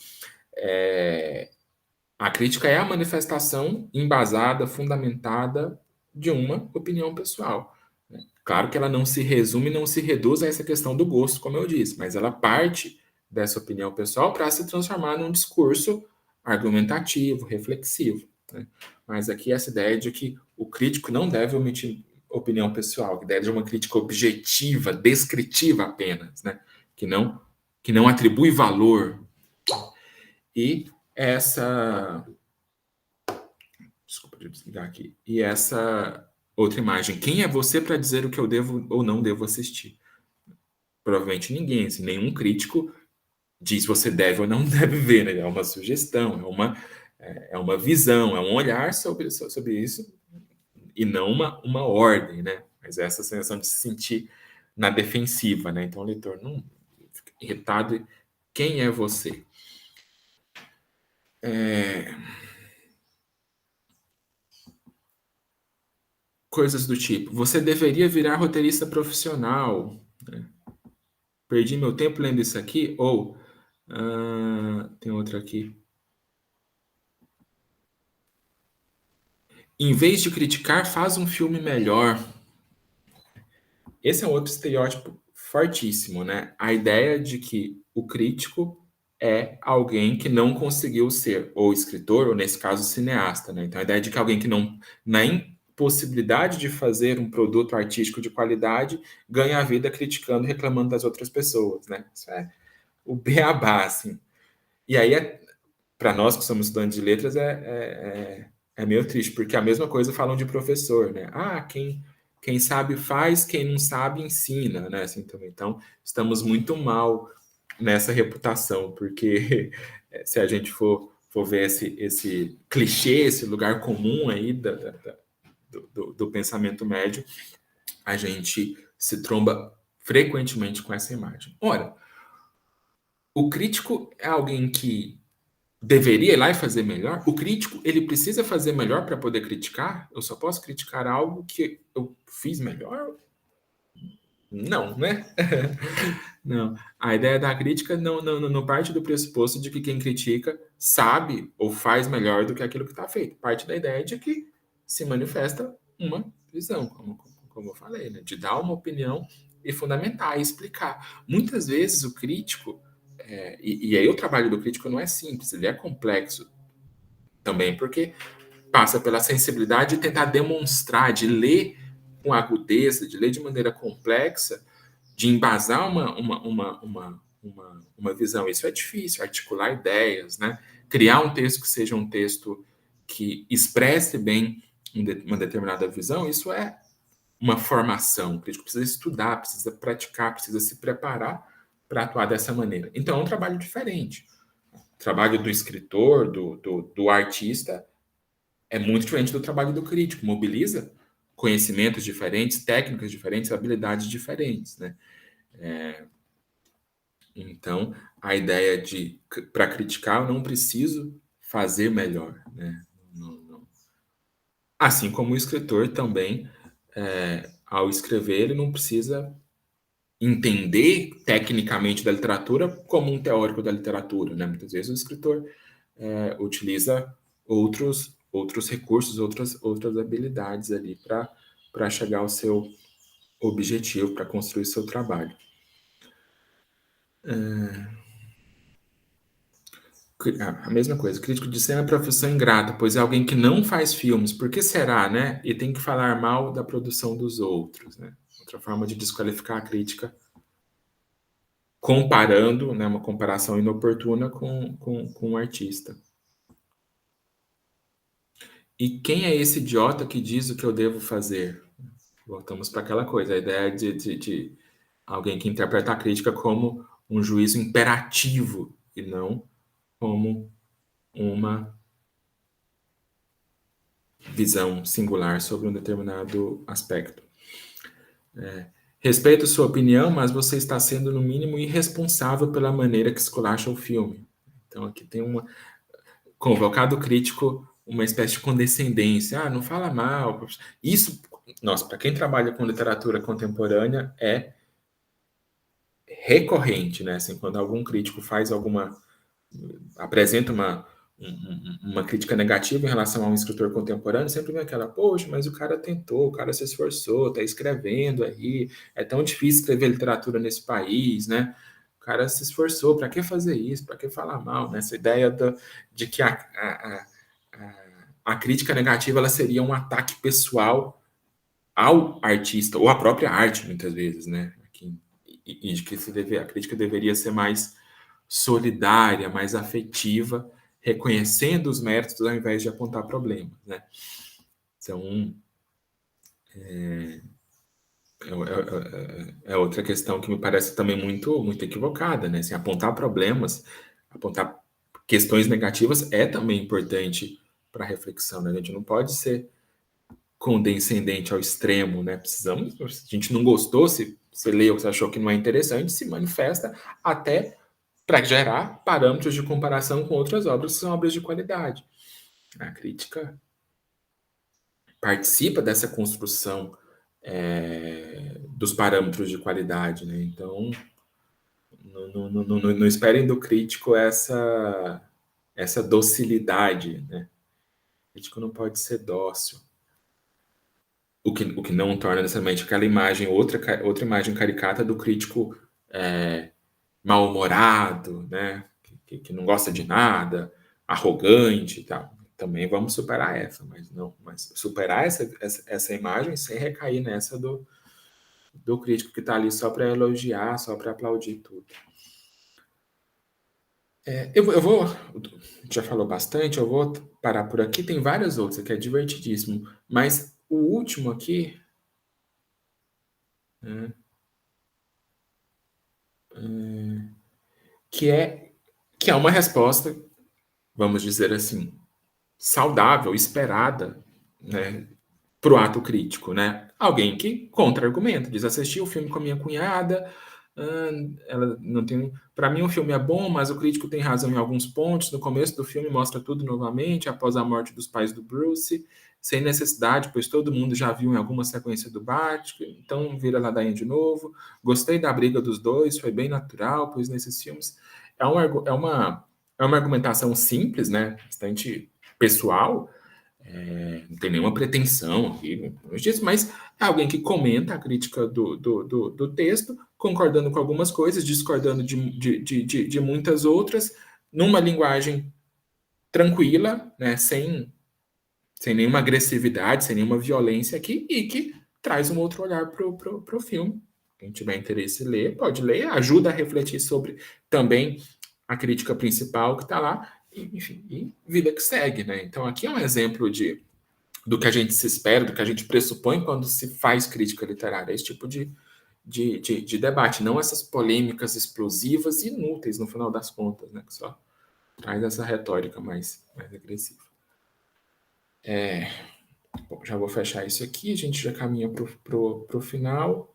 A crítica é a manifestação embasada, fundamentada de uma opinião pessoal. Né? Claro que ela não se resume, não se reduz a essa questão do gosto, como eu disse, mas ela parte dessa opinião pessoal para se transformar num discurso argumentativo, reflexivo. Né? Mas aqui essa ideia de que o crítico não deve omitir opinião pessoal, a ideia de uma crítica objetiva, descritiva apenas, né? que não atribui valor. E essa Desculpa, deixa eu desligar aqui. E essa outra imagem. Quem é você para dizer o que eu devo ou não devo assistir? Provavelmente ninguém, assim, nenhum crítico diz você deve ou não deve ver, né? É uma sugestão, é uma visão, é um olhar sobre isso e não uma ordem, né? Mas é essa sensação de se sentir na defensiva, né? Então o leitor não fica irritado. Quem é você? É, coisas do tipo, você deveria virar roteirista profissional, né? Perdi meu tempo lendo isso aqui, ou tem outra aqui. Em vez de criticar, faz um filme melhor. Esse é um outro estereótipo fortíssimo, né? A ideia de que o crítico é alguém que não conseguiu ser ou escritor, ou nesse caso, cineasta, né? Então, a ideia de que alguém que não, na impossibilidade de fazer um produto artístico de qualidade, ganha a vida criticando, reclamando das outras pessoas, né? Isso é o beabá, assim. E aí, para nós que somos estudantes de letras, é meio triste, porque a mesma coisa falam de professor, né? Ah, quem sabe faz, quem não sabe ensina, né? Assim também. Então, estamos muito mal nessa reputação, porque se a gente for ver esse clichê, esse lugar comum aí do pensamento médio, a gente se tromba frequentemente com essa imagem. Ora, o crítico é alguém que deveria ir lá e fazer melhor? O crítico, ele precisa fazer melhor para poder criticar? Eu só posso criticar algo que eu fiz melhor? Não, né? Não. A ideia da crítica não parte do pressuposto de que quem critica sabe ou faz melhor do que aquilo que está feito. Parte da ideia de que se manifesta uma visão, como eu falei, né? De dar uma opinião e fundamentar, e explicar. Muitas vezes o crítico, e aí o trabalho do crítico não é simples, ele é complexo também, porque passa pela sensibilidade de tentar demonstrar, de ler com agudeza, de ler de maneira complexa, de embasar uma visão. Isso é difícil, articular ideias, né? Criar um texto que seja um texto que expresse bem uma determinada visão, isso é uma formação. O crítico precisa estudar, precisa praticar, precisa se preparar para atuar dessa maneira. Então, é um trabalho diferente. O trabalho do escritor, do artista, é muito diferente do trabalho do crítico. Mobiliza conhecimentos diferentes, técnicas diferentes, habilidades diferentes, né? Então, a ideia de para criticar, eu não preciso fazer melhor, né? Não. Assim como o escritor também, ao escrever, ele não precisa entender tecnicamente da literatura como um teórico da literatura, né? Muitas vezes o escritor utiliza outros recursos, outras habilidades ali para chegar ao seu objetivo, para construir seu trabalho. A mesma coisa, crítico de cinema é profissão ingrata, pois é alguém que não faz filmes. Por que será, né? E tem que falar mal da produção dos outros, né? Outra forma de desqualificar a crítica, comparando, né, uma comparação inoportuna com um artista. E quem é esse idiota que diz o que eu devo fazer? Voltamos para aquela coisa, a ideia de alguém que interpreta a crítica como um juízo imperativo e não como uma visão singular sobre um determinado aspecto. Respeito sua opinião, mas você está sendo, no mínimo, irresponsável pela maneira que esculacha o filme. Então, aqui tem uma convocado crítico, uma espécie de condescendência. Ah, não fala mal. Isso, nossa, para quem trabalha com literatura contemporânea, é recorrente, né? Assim, quando algum crítico apresenta uma crítica negativa em relação a um escritor contemporâneo, sempre vem aquela, poxa, mas o cara tentou, o cara se esforçou, está escrevendo aí, é tão difícil escrever literatura nesse país, né? O cara se esforçou, para que fazer isso? Para que falar mal? Né? Essa ideia de que a crítica negativa ela seria um ataque pessoal ao artista, ou à própria arte, muitas vezes, né? E de que a crítica deveria ser mais solidária, mais afetiva, reconhecendo os méritos ao invés de apontar problemas, né? Então, é outra questão que me parece também muito equivocada, né? Assim, apontar problemas, apontar questões negativas é também importante para a reflexão, né? A gente não pode ser condescendente ao extremo, né? Precisamos, se a gente não gostou, se você leu, você achou que não é interessante, se manifesta até para gerar parâmetros de comparação com outras obras que são obras de qualidade. A crítica participa dessa construção dos parâmetros de qualidade, né? Então, não esperem do crítico essa docilidade, né? O crítico não pode ser dócil. O que não torna necessariamente aquela imagem, outra imagem caricata do crítico mal-humorado, né? Que não gosta de nada, arrogante e tal. Também vamos superar mas superar essa imagem sem recair nessa do crítico que está ali só para elogiar, só para aplaudir tudo. Eu vou, já falou bastante, eu vou parar por aqui. Tem várias outras que é divertidíssimo, mas o último aqui, né, que é que é uma resposta, vamos dizer assim, saudável, esperada, né, para o ato crítico, né? Alguém que contra-argumenta, diz: assisti o filme com a minha cunhada, ela não tem. Para mim, o filme é bom, mas o crítico tem razão em alguns pontos. No começo do filme, mostra tudo novamente, após a morte dos pais do Bruce, sem necessidade, pois todo mundo já viu em alguma sequência do Bart, então vira ladainha de novo. Gostei da briga dos dois, foi bem natural, pois nesses filmes é uma argumentação simples, né? Bastante pessoal, não tem nenhuma pretensão aqui, mas é alguém que comenta a crítica do texto, concordando com algumas coisas, discordando de muitas outras, numa linguagem tranquila, né, sem nenhuma agressividade, sem nenhuma violência aqui, e que traz um outro olhar para o filme. Quem tiver interesse em ler, pode ler, ajuda a refletir sobre também a crítica principal que está lá, e, enfim, e vida que segue, né? Então aqui é um exemplo do que a gente se espera, do que a gente pressupõe quando se faz crítica literária, esse tipo de debate, não essas polêmicas explosivas e inúteis no final das contas, né? Que só traz essa retórica mais agressiva. Bom, já vou fechar isso aqui, a gente já caminha para o final.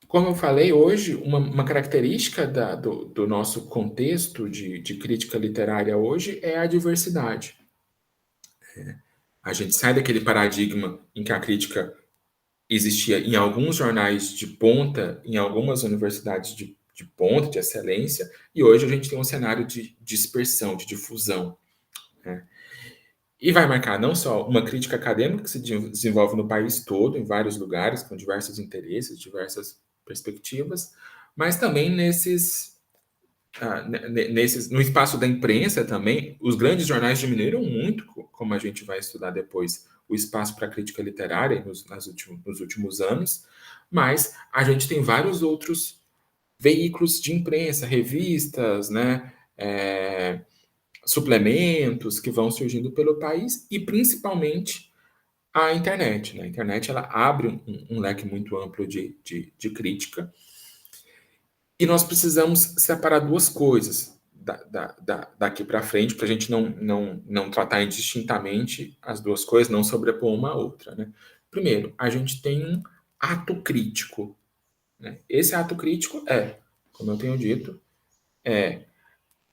Como eu falei hoje, uma característica do nosso contexto de crítica literária hoje é a diversidade. A gente sai daquele paradigma em que a crítica existia em alguns jornais de ponta, em algumas universidades de ponta, de excelência, e hoje a gente tem um cenário de dispersão, de difusão, né? E vai marcar não só uma crítica acadêmica que se desenvolve no país todo, em vários lugares, com diversos interesses, diversas perspectivas, mas também no espaço da imprensa também, os grandes jornais diminuíram muito, como a gente vai estudar depois, o espaço para crítica literária nos últimos anos, mas a gente tem vários outros veículos de imprensa, revistas, né, suplementos que vão surgindo pelo país e principalmente a internet. Né? A internet ela abre um leque muito amplo de crítica e nós precisamos separar duas coisas daqui para frente para a gente não tratar indistintamente as duas coisas, não sobrepor uma a outra. Né? Primeiro, a gente tem um ato crítico. Né? Esse ato crítico como eu tenho dito,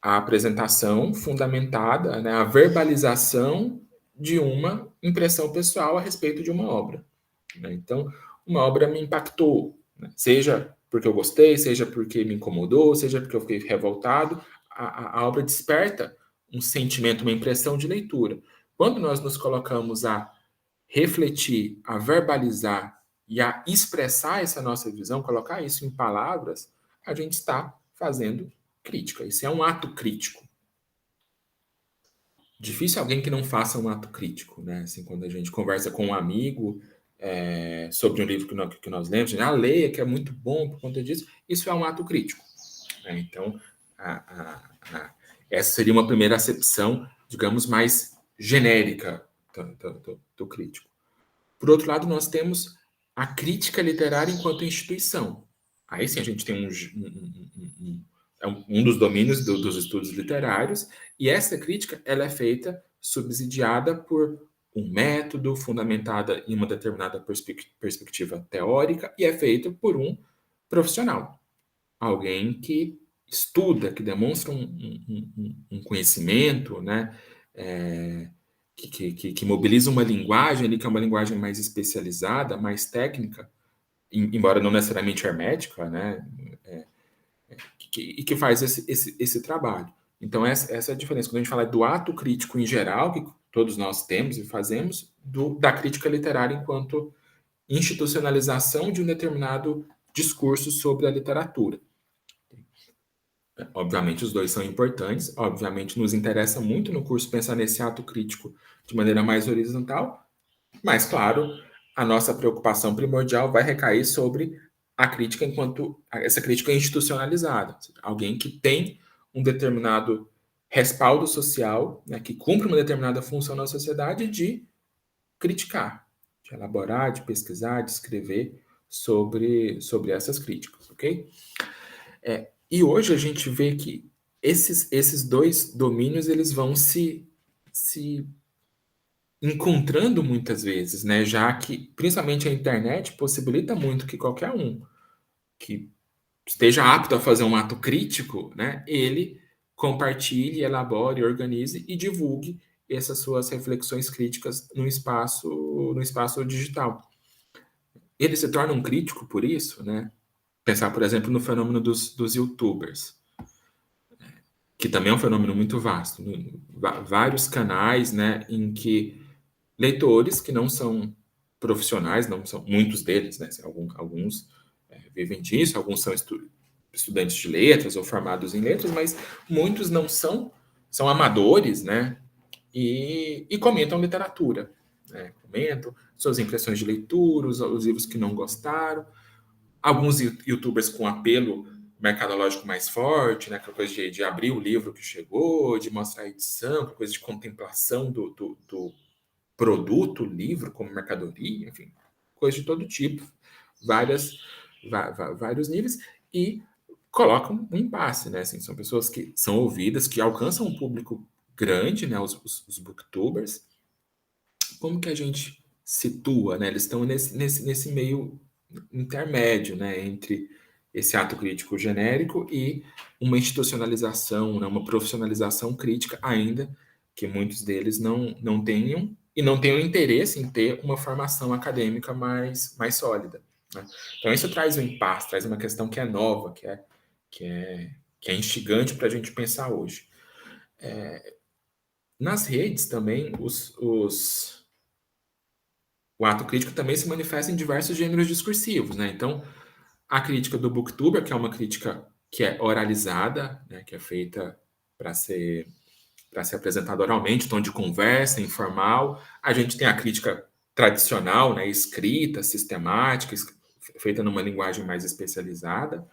a apresentação fundamentada, né, a verbalização de uma impressão pessoal a respeito de uma obra. Né? Então, uma obra me impactou, né? Seja porque eu gostei, seja porque me incomodou, seja porque eu fiquei revoltado, a obra desperta um sentimento, uma impressão de leitura. Quando nós nos colocamos a refletir, a verbalizar e a expressar essa nossa visão, colocar isso em palavras, a gente está fazendo crítica. Isso é um ato crítico. Difícil alguém que não faça um ato crítico, né? Assim, quando a gente conversa com um amigo sobre um livro que nós lemos, leia, que é muito bom por conta disso, isso é um ato crítico. Né? Então, essa seria uma primeira acepção, digamos, mais genérica do crítico. Por outro lado, nós temos a crítica literária enquanto instituição. Aí sim a gente tem um dos domínios dos estudos literários, e essa crítica ela é feita subsidiada por um método fundamentada em uma determinada perspectiva teórica e é feita por um profissional, alguém que estuda, que demonstra um conhecimento, né, que mobiliza uma linguagem ali, que é uma linguagem mais especializada, mais técnica, embora não necessariamente hermética, né? E que faz esse trabalho. Então, essa é a diferença. Quando a gente fala do ato crítico em geral, que todos nós temos e fazemos, da crítica literária enquanto institucionalização de um determinado discurso sobre a literatura. Obviamente, os dois são importantes, obviamente, nos interessa muito no curso pensar nesse ato crítico de maneira mais horizontal, mas, claro, a nossa preocupação primordial vai recair sobre a crítica enquanto essa crítica institucionalizada, alguém que tem um determinado respaldo social, né, que cumpre uma determinada função na sociedade de criticar, de elaborar, de pesquisar, de escrever sobre essas críticas, ok? E hoje a gente vê que esses dois domínios eles vão se encontrando muitas vezes, né? Já que principalmente a internet possibilita muito que qualquer um que esteja apto a fazer um ato crítico, né? Ele compartilhe, elabore, organize e divulgue essas suas reflexões críticas no espaço digital. Ele se torna um crítico por isso, né? Pensar, por exemplo, no fenômeno dos YouTubers, que também é um fenômeno muito vasto. Vários canais, né, em que leitores que não são profissionais, não são muitos deles, né, assim, alguns vivem disso, alguns são estudantes de letras ou formados em letras, mas muitos não são amadores, né, e comentam literatura, né, comentam suas impressões de leitura, os livros que não gostaram, alguns YouTubers com apelo mercadológico mais forte, né? Aquela coisa de abrir o livro que chegou, de mostrar a edição, coisa de contemplação do produto, livro como mercadoria, enfim, coisa de todo tipo, vários níveis, e colocam um impasse, né? Assim, são pessoas que são ouvidas, que alcançam um público grande, né? Os booktubers. Como que a gente situa, né? Eles estão nesse meio intermédio, né, entre esse ato crítico genérico e uma institucionalização, né, uma profissionalização crítica, ainda que muitos deles não tenham e não tenham interesse em ter uma formação acadêmica mais sólida, né? Então isso traz um impasse, traz uma questão que é nova, que é instigante para a gente pensar hoje. Nas redes também, o ato crítico também se manifesta em diversos gêneros discursivos, né? Então, a crítica do Booktuber, que é uma crítica que é oralizada, né, que é feita para ser apresentada oralmente, tom de conversa, informal. A gente tem a crítica tradicional, né, escrita, sistemática, feita numa linguagem mais especializada.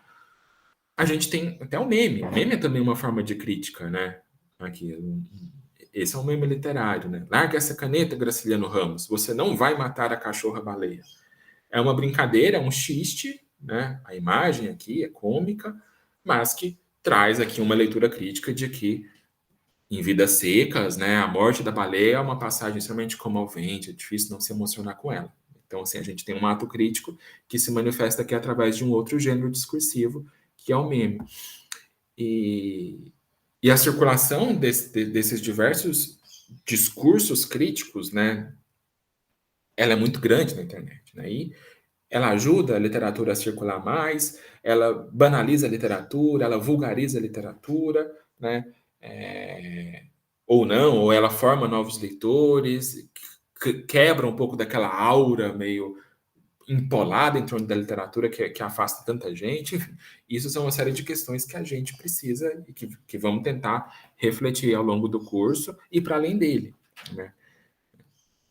A gente tem até o meme. O meme é também uma forma de crítica, né? Aqui, esse é um meme literário, né? Larga essa caneta, Graciliano Ramos. Você não vai matar a cachorra-baleia. É uma brincadeira, é um xiste, né? A imagem aqui é cômica, mas que traz aqui uma leitura crítica de que em Vidas Secas, né, a morte da baleia é uma passagem extremamente comovente, é difícil não se emocionar com ela. Então, assim, a gente tem um ato crítico que se manifesta aqui através de um outro gênero discursivo, que é o meme. E a circulação desses diversos discursos críticos, né, ela é muito grande na internet, né? E ela ajuda a literatura a circular mais, ela banaliza a literatura, ela vulgariza a literatura, né? É, ou não, ou ela forma novos leitores, quebra um pouco daquela aura meio empolada em torno da literatura que afasta tanta gente. Enfim, isso são uma série de questões que a gente precisa e que vamos tentar refletir ao longo do curso e para além dele, né?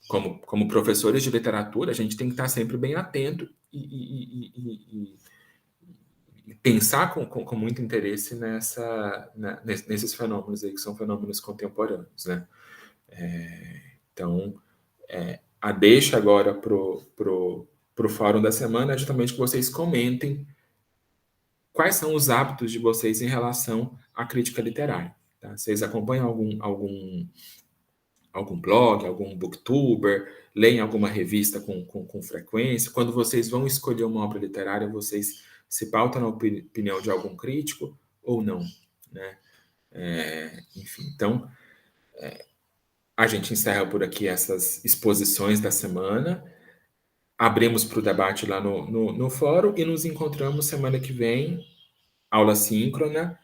Como professores de literatura, a gente tem que estar sempre bem atento e pensar com muito interesse nesses fenômenos aí, que são fenômenos contemporâneos, né? Então, a deixa agora pro fórum da semana é justamente que vocês comentem quais são os hábitos de vocês em relação à crítica literária. Tá? Vocês acompanham algum blog, algum booktuber, leem alguma revista com frequência? Quando vocês vão escolher uma obra literária, vocês se pautam na opinião de algum crítico ou não, né? Enfim, então, A gente encerra por aqui essas exposições da semana. Abrimos para o debate lá no fórum e nos encontramos semana que vem, aula síncrona,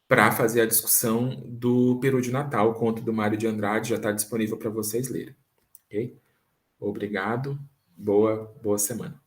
para fazer a discussão do Peru de Natal, o conto do Mário de Andrade, já está disponível para vocês lerem. Ok? Obrigado, boa semana.